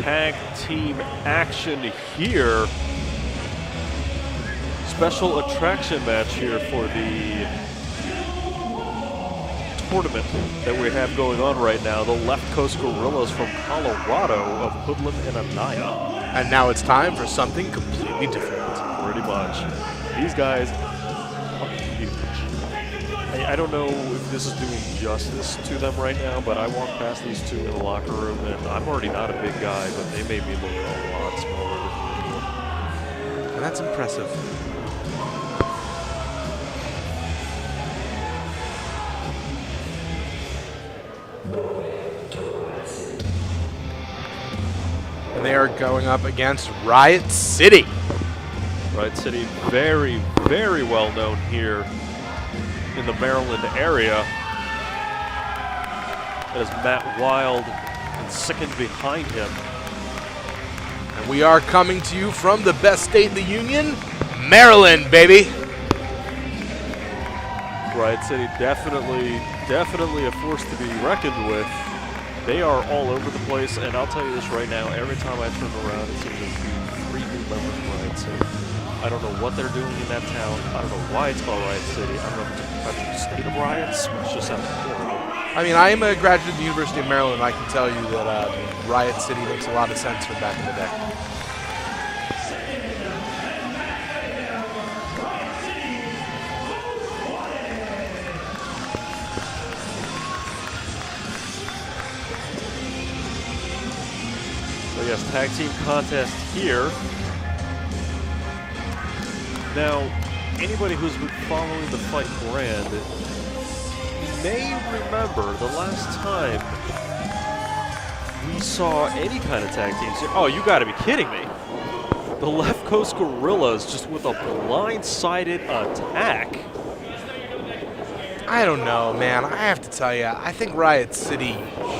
tag team action here. Special attraction match here for the tournament that we have going on right now. The Left Coast Guerillas from Colorado of Hoodlum and Anaya. And now it's time for something completely different. Pretty much. These guys are huge. I don't know if this is doing justice to them right now, but I walked past these two in the locker room, and I'm already not a big guy, but they made me look a lot smaller than usual. And that's impressive. And they are going up against Riot City. Riot City, very, very well known here in the Maryland area. That is Matt Wild and Sickened behind him. And we are coming to you from the best state in the union, Maryland, baby. Riot City definitely a force to be reckoned with. They are all over the place, and I'll tell you this right now, every time I turn around, it seems to be 3 new members of Riot City. I don't know what they're doing in that town. I don't know why it's called Riot City. I don't know if it's a perpetual state of riots. It just sounds horrible. I mean, I am a graduate of the University of Maryland. I can tell you that Riot City makes a lot of sense from back in the day. So yes, tag team contest here. Now, anybody who's been following the Fight brand may remember the last time we saw any kind of tag teams here. Oh, you gotta be kidding me. The Left Coast Guerillas just with a blindsided attack. I don't know, man. I have to tell you, I think Riot City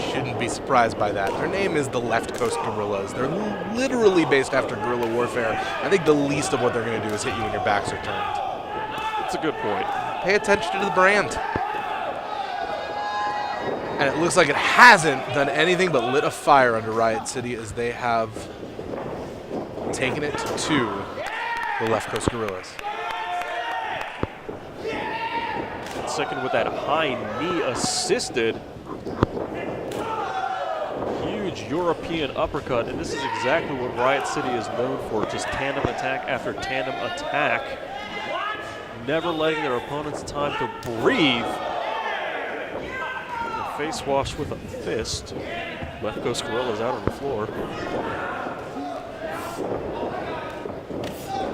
shouldn't be surprised by that. Their name is the Left Coast Guerillas. They're literally based after guerrilla warfare. I think the least of what they're going to do is hit you when your backs are turned. That's a good point. Pay attention to the brand. And it looks like it hasn't done anything but lit a fire under Riot City as they have taken it to the Left Coast Guerillas. Second with that high knee assisted. Huge European uppercut, and this is exactly what Riot City is known for, just tandem attack after tandem attack. Never letting their opponents time to breathe. The face wash with a fist. Left Coast Guerillas out on the floor.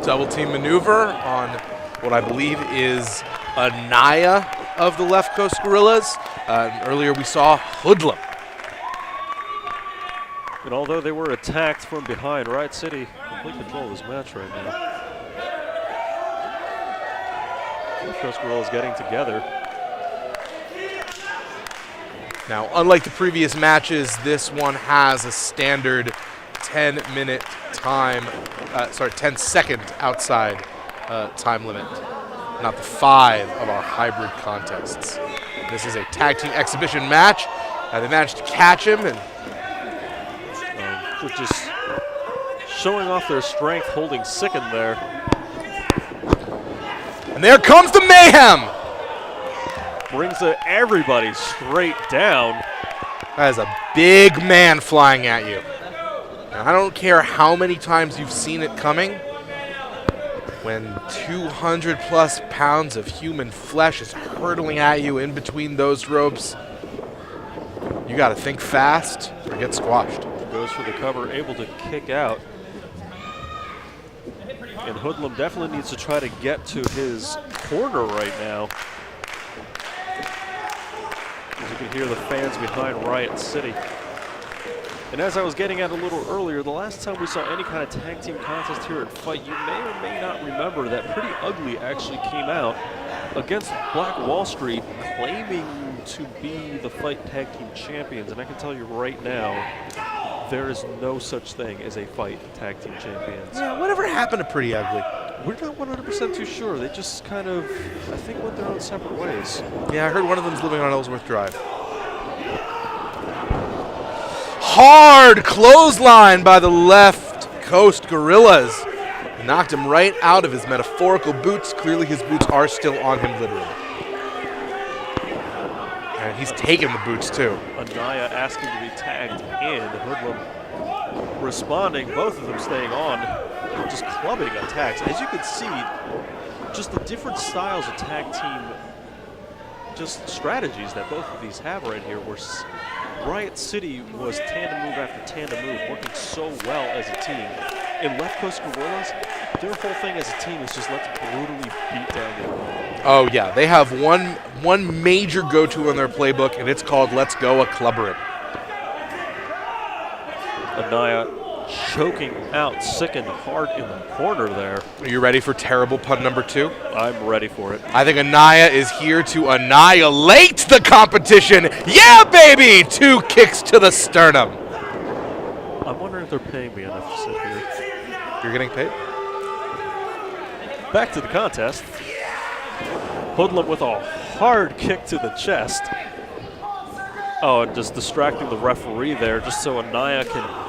Double team maneuver on what I believe is Anaya of the Left Coast Guerillas. Earlier we saw Hoodlum. And although they were attacked from behind, Riot City complete control of this match right now. Left Coast Guerillas getting together. Now, unlike the previous matches, this one has a standard 10-minute time, 10-second outside time limit. Not the 5 of our hybrid contests. This is a tag team exhibition match. They managed to catch him, and they're just showing off their strength, holding Sickened there. And there comes the mayhem! Brings everybody straight down. That is a big man flying at you. Now, I don't care how many times you've seen it coming. When 200+ pounds of human flesh is hurtling at you in between those ropes, you got to think fast or get squashed. Goes for the cover, able to kick out. And Hoodlum definitely needs to try to get to his corner right now. As you can hear the fans behind Riot City. And as I was getting at a little earlier, the last time we saw any kind of tag team contest here at Fight, you may or may not remember that Pretty Ugly actually came out against Black Wall Street claiming to be the Fight Tag Team Champions. And I can tell you right now, there is no such thing as a Fight Tag Team Champions. Yeah, whatever happened to Pretty Ugly? We're not 100% too sure. They just kind of, I think, went their own separate ways. Yeah, I heard one of them's living on Ellsworth Drive. Hard clothesline by the Left Coast Guerillas. Knocked him right out of his metaphorical boots. Clearly his boots are still on him literally. And he's taking the boots too. Anaya asking to be tagged in. Hoodlum responding, both of them staying on, just clubbing attacks. As you can see, just the different styles of tag team, just strategies that both of these have right here, where Riot City was tandem move after tandem move, working so well as a team. In Left Coast Guerillas, their whole thing as a team is just let's brutally beat down the opponent. Oh yeah, they have one major go-to in their playbook, and it's called Let's Go a Clubbering. Anaya choking out, sickened hard in the corner there. Are you ready for terrible pun number 2? I'm ready for it. I think Anaya is here to annihilate the competition. Yeah, baby! 2 kicks to the sternum. I'm wondering if they're paying me enough to sit here. You're getting paid? Back to the contest. Hoodlum with a hard kick to the chest. Oh, and just distracting the referee there just so Anaya can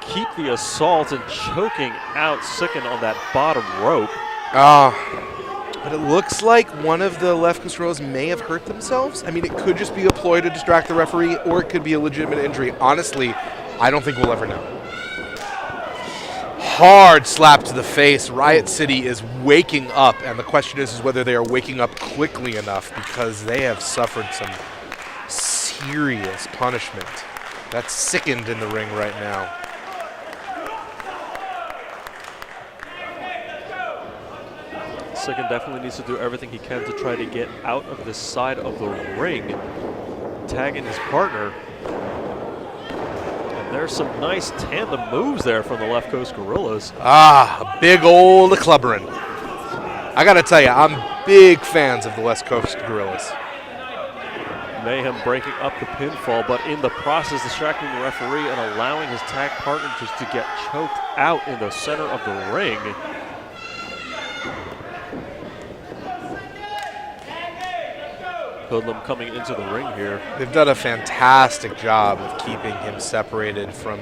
keep the assault and choking out Sicken on that bottom rope. But it looks like one of the Left Coast Guerillas may have hurt themselves. I mean, it could just be a ploy to distract the referee, or it could be a legitimate injury. Honestly, I don't think we'll ever know. Hard slap to the face. Riot City is waking up, and the question is whether they are waking up quickly enough, because they have suffered some serious punishment. That's sickened in the ring right now. Sicken definitely needs to do everything he can to try to get out of this side of the ring, tagging his partner. And there's some nice tandem moves there from the Left Coast Guerillas. A big old clubbering. I gotta tell you, I'm big fans of the West Coast Guerillas. Mayhem breaking up the pinfall, but in the process distracting the referee and allowing his tag partner just to get choked out in the center of the ring. Hoodlum coming into the ring here. They've done a fantastic job of keeping him separated from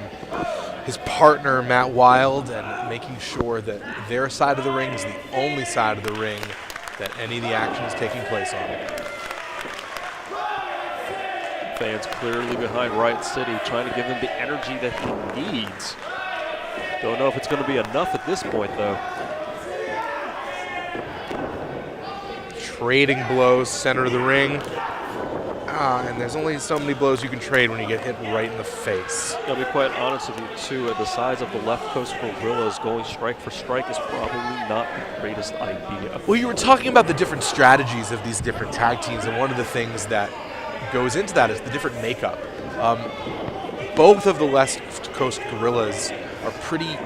his partner, Matt Wild, and making sure that their side of the ring is the only side of the ring that any of the action is taking place on. Fans clearly behind Riot City, trying to give him the energy that he needs. Don't know if it's going to be enough at this point, though. Trading blows, center of the ring. And there's only so many blows you can trade when you get hit right in the face. I'll be quite honest with you, too. At the size of the Left Coast Guerillas, going strike for strike is probably not the greatest idea. Well, you were talking about the different strategies of these different tag teams, and one of the things that goes into that is the different makeup. Both of the West Coast Guerillas are pretty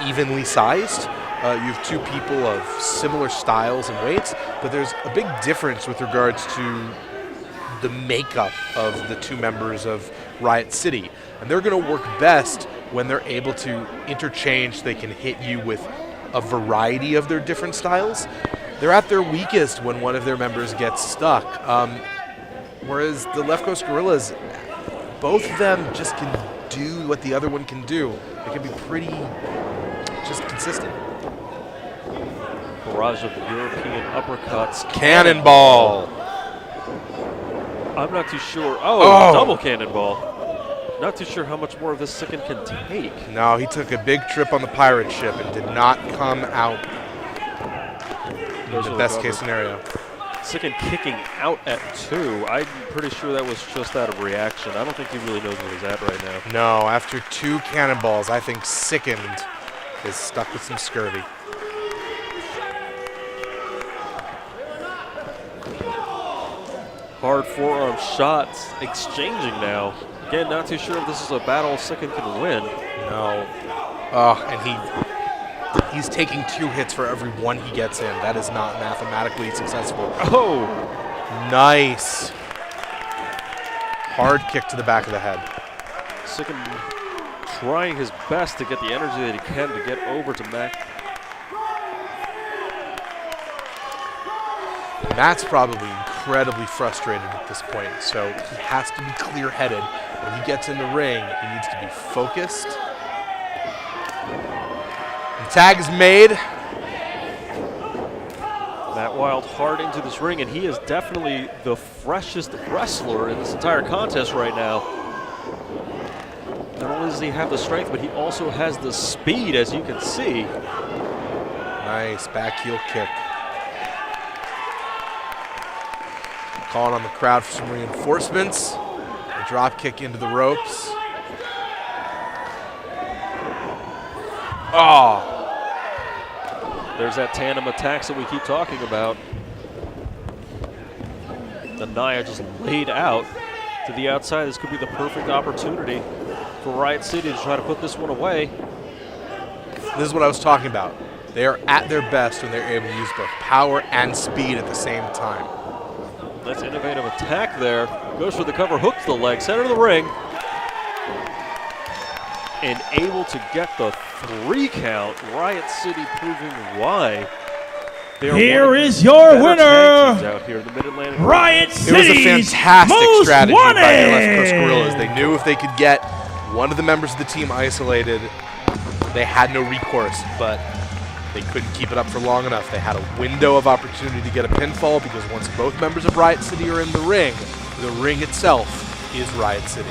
evenly sized. You have 2 people of similar styles and weights, but there's a big difference with regards to the makeup of the 2 members of Riot City. And they're going to work best when they're able to interchange. They can hit you with a variety of their different styles. They're at their weakest when one of their members gets stuck. Whereas the Left Coast Guerillas, both of them just can do what the other one can do. They can be pretty just consistent. Barrage of European uppercuts. Cannonball. I'm not too sure. Oh, double cannonball. Not too sure how much more of this Sicken can take. No, he took a big trip on the pirate ship and did not come out in the best case scenario. Sicken kicking out at 2. I'm pretty sure that was just out of reaction. I don't think he really knows where he's at right now. No, after 2 cannonballs, I think Sickened is stuck with some scurvy. Hard forearm shots exchanging now. Again, not too sure if this is a battle Sicken can win. No. And he's taking 2 hits for every 1 he gets in. That is not mathematically successful. Oh! Nice. Hard kick to the back of the head. Sicken trying his best to get the energy that he can to get over to Mac. And that's probably incredibly frustrated at this point, so he has to be clear-headed. When he gets in the ring, he needs to be focused. The tag is made. Matt Wild hard into this ring, and he is definitely the freshest wrestler in this entire contest right now. Not only does he have the strength, but he also has the speed, as you can see. Nice back heel kick. Calling on the crowd for some reinforcements. A drop kick into the ropes. Oh. There's that tandem attacks that we keep talking about. The Nia just laid out to the outside. This could be the perfect opportunity for Riot City to try to put this one away. This is what I was talking about. They are at their best when they're able to use both power and speed at the same time. That's innovative attack there. Goes for the cover, hooks the leg, center of the ring. And able to get the 3 count. Riot City proving why. Here is your winner, out here in the Mid-Atlantic. Riot City. It was a fantastic strategy by the Left Coast Guerillas. They knew if they could get one of the members of the team isolated, they had no recourse, but they couldn't keep it up for long enough. They had a window of opportunity to get a pinfall because once both members of Riot City are in the ring itself is Riot City.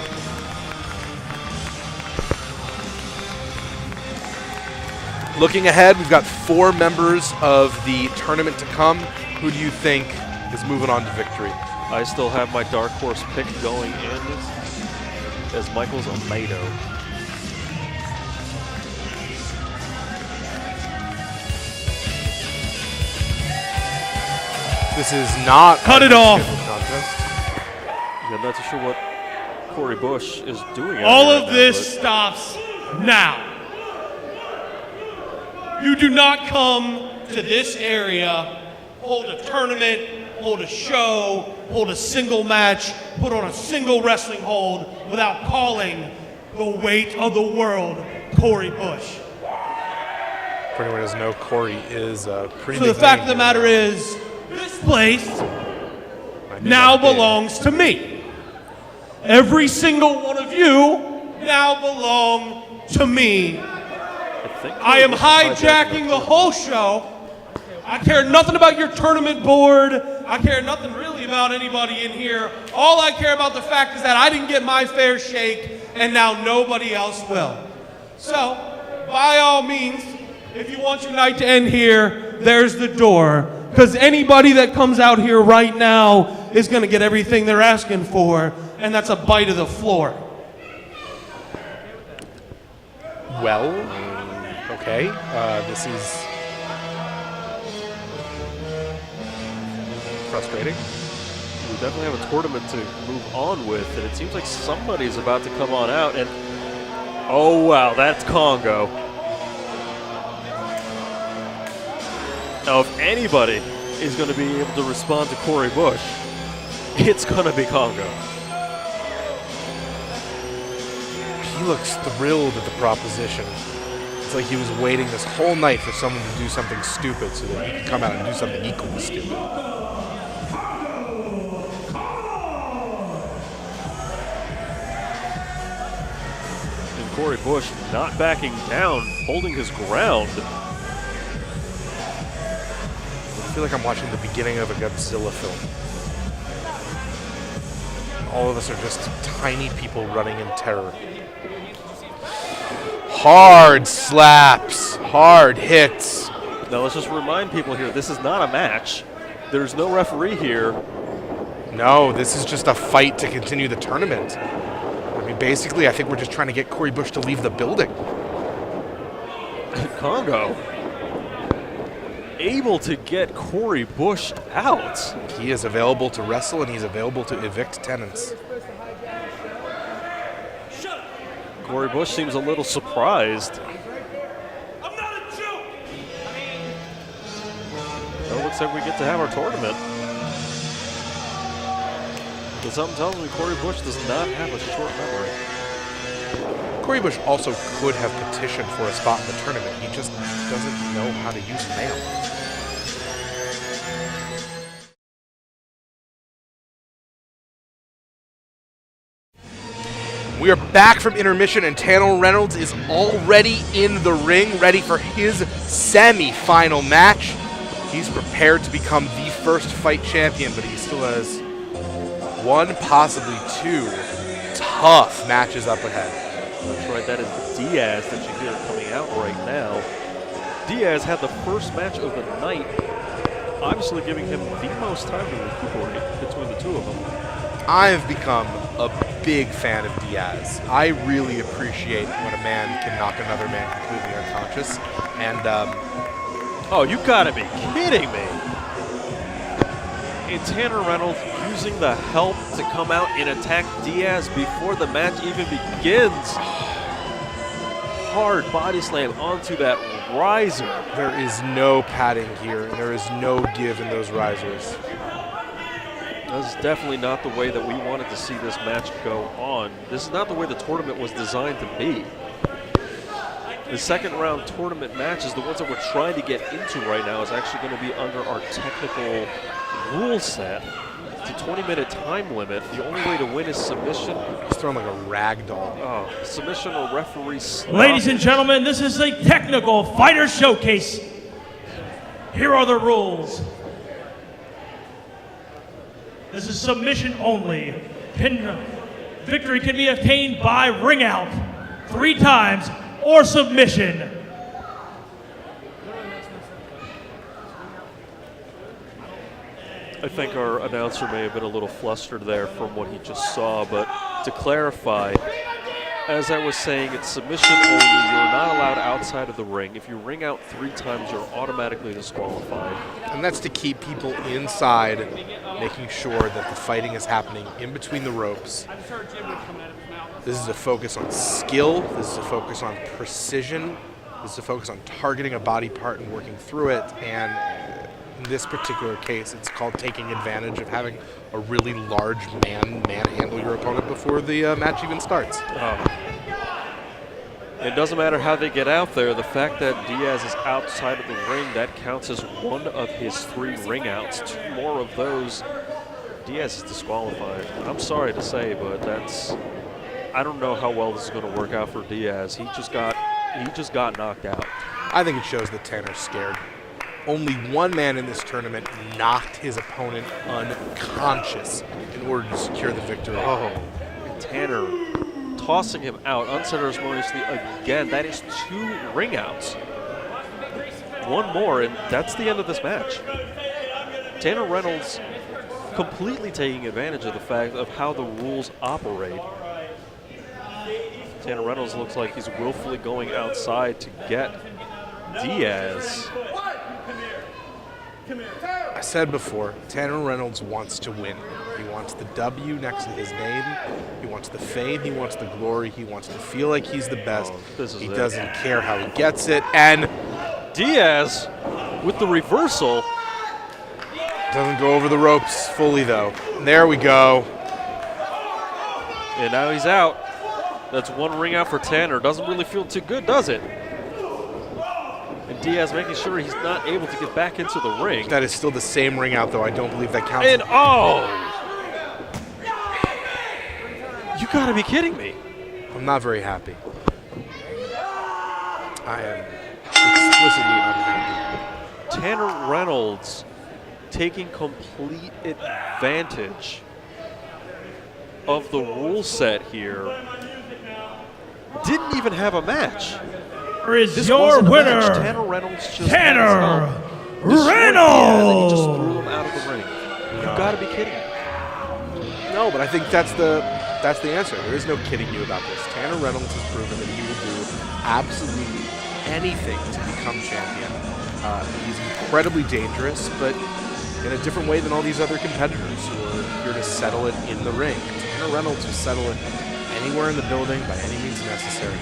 Looking ahead, we've got 4 members of the tournament to come. Who do you think is moving on to victory? I still have my dark horse pick going in as Michael's Amato. This is not Cut it off. Contest. Yeah, I'm not too sure what Corey Bush is doing. All out of here right this now, stops now. You do not come to this area, hold a tournament, hold a show, hold a single match, put on a single wrestling hold without calling the weight of the world, Corey Bush. For anyone who doesn't know, Corey is a pretty So big the fact name of the here. matter is, this place I knew now that did. belongs to me. Every single one of you now belong to me. I am hijacking the whole show. I care nothing about your tournament board. I care nothing really about anybody in here. All I care about the fact is that I didn't get my fair shake, and now nobody else will. So, by all means, if you want your night to end here, there's the door. Because anybody that comes out here right now is going to get everything they're asking for, and that's a bite of the floor. Well, okay. This is frustrating. We definitely have a tournament to move on with, and it seems like somebody's about to come on out. And oh wow, that's KONGO. Now, if anybody is going to be able to respond to Corey Bush, it's going to be KONGO. He looks thrilled at the proposition. It's like he was waiting this whole night for someone to do something stupid so that he could come out and do something equally stupid. And Corey Bush not backing down, holding his ground. I feel like I'm watching the beginning of a Godzilla film. All of us are just tiny people running in terror. Hard slaps, hard hits. Now let's just remind people here, this is not a match. There's no referee here. No, this is just a fight to continue the tournament. I mean, basically, I think we're just trying to get Corey Bush to leave the building. KONGO able to get Corey Bush out. He is available to wrestle, and he's available to evict tenants. Corey Bush seems a little surprised. I'm not a joke! Well, looks like we get to have our tournament. But something tells me Corey Bush does not have a short memory. Corey Bush also could have petitioned for a spot in the tournament. He just doesn't know how to use mail. We are back from intermission, and Tanner Reynolds is already in the ring, ready for his semi-final match. He's prepared to become the first fight champion, but he still has one, possibly two, tough matches up ahead. That's right, that is Diaz that you hear coming out right now. Diaz had the first match of the night, obviously giving him the most time to recuperate between the two of them. I've become a big fan of Diaz. I really appreciate when a man can knock another man completely unconscious. And, oh, you gotta be kidding me. And Tanner Reynolds using the help to come out and attack Diaz before the match even begins. Hard body slam onto that riser. There is no padding here, and there is no give in those risers. This is definitely not the way that we wanted to see this match go on. This is not the way the tournament was designed to be. The second round tournament matches, the ones that we're trying to get into right now, is actually going to be under our technical rule set. It's a 20-minute time limit. The only way to win is submission. He's throwing like a rag doll. Oh, submission or referee stop. Ladies and gentlemen, this is a technical fighter showcase. Here are the rules. This is submission only. Victory can be obtained by ring out 3 times or submission. I think our announcer may have been a little flustered there from what he just saw, but to clarify, as I was saying, it's submission only. You're not allowed outside of the ring. If you ring out 3 times, you're automatically disqualified. And that's to keep people inside, making sure that the fighting is happening in between the ropes. This is a focus on skill. This is a focus on precision. This is a focus on targeting a body part and working through it. And in this particular case, it's called taking advantage of having a really large man manhandle your opponent before the match even starts. It doesn't matter how they get out there. The fact that Diaz is outside of the ring, that counts as 1 of his 3 ring outs. 2 more of those, Diaz is disqualified. I'm sorry to say, but I don't know how well this is going to work out for Diaz. He just got knocked out. I think it shows that Tanner's scared. Only one man in this tournament knocked his opponent unconscious in order to secure the victory. Oh, Tanner tossing him out unceremoniously again. That is 2 ring outs. 1 more, and that's the end of this match. Tanner Reynolds completely taking advantage of the fact of how the rules operate. Tanner Reynolds looks like he's willfully going outside to get Diaz. I said before, Tanner Reynolds wants to win. He wants the W next to his name. He wants the fame. He wants the glory. He wants to feel like he's the best. He doesn't care how he gets it. And Diaz with the reversal. Doesn't go over the ropes fully, though. There we go. And now he's out. That's 1 ring out for Tanner. Doesn't really feel too good, does it? And Diaz making sure he's not able to get back into the ring. That is still the same ring out, though. I don't believe that counts. And oh! You gotta be kidding me. I'm not very happy. I am explicitly unhappy. Tanner Reynolds taking complete advantage of the rule set here. Didn't even have a match. Is your winner, Tanner Reynolds just Tanner Reynolds. And he just threw him out of the ring. You gotta be kidding me. No, but I think that's the answer. There is no kidding you about this. Tanner Reynolds has proven that he will do absolutely anything to become champion. He's incredibly dangerous, but in a different way than all these other competitors who are here to settle it in the ring. Tanner Reynolds will settle it anywhere in the building by any means necessary.